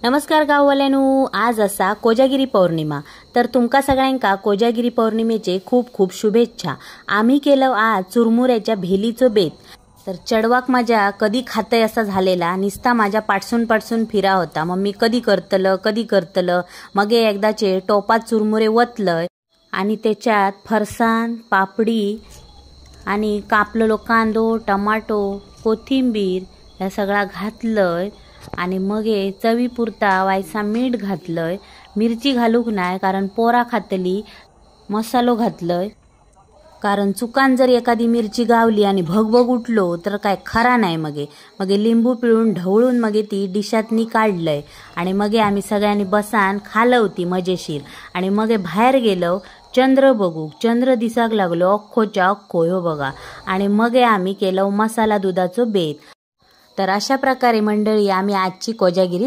नमस्कार गाववाल्यांनो, आज असा कोजागिरी पौर्णिमा। तर तुमका सगळ्यांका कोजागिरी पौर्णिमेचे खूप खूप शुभेच्छा। आम्ही केलं आज चुरमुऱ्याच्या भेलीचं बेत। तर चढवाक माझ्या कधी खातय असा झालेला, निस्ता माझ्या पाटसून फिरा होता। मम्मी कधी करतलं मगे एकदाचे टोपात चुरमुरे वतलय आणि त्याच्यात फरसाण, पापडी आणि कापलेलो कांदो, टमाटो, कोथिंबीर या सगळा घातलंय आणि मगे चवीपुरता वायसा मीठ घातलंय। मिरची घालूक नाही कारण पोरा खातली। मसालो घातलंय कारण चुकान जर एखादी मिरची गावली आणि भगभग उठलो तर काय खरा नाही। मगे लिंबू पिळून ढवळून मगे ती डिशातनी काढलंय आणि मगे आम्ही सगळ्यांनी बसान खाल्लं होती मजेशीर। आणि मगे बाहेर गेलो चंद्र बघू, चंद्र दिसाक लागलो अख्खोच्या अख्खो हो बघा। आणि मगे आम्ही केलं मसाला दुधाचं बेत। तर अशा प्रकारे मंडळी आम्ही आजची कोजागिरी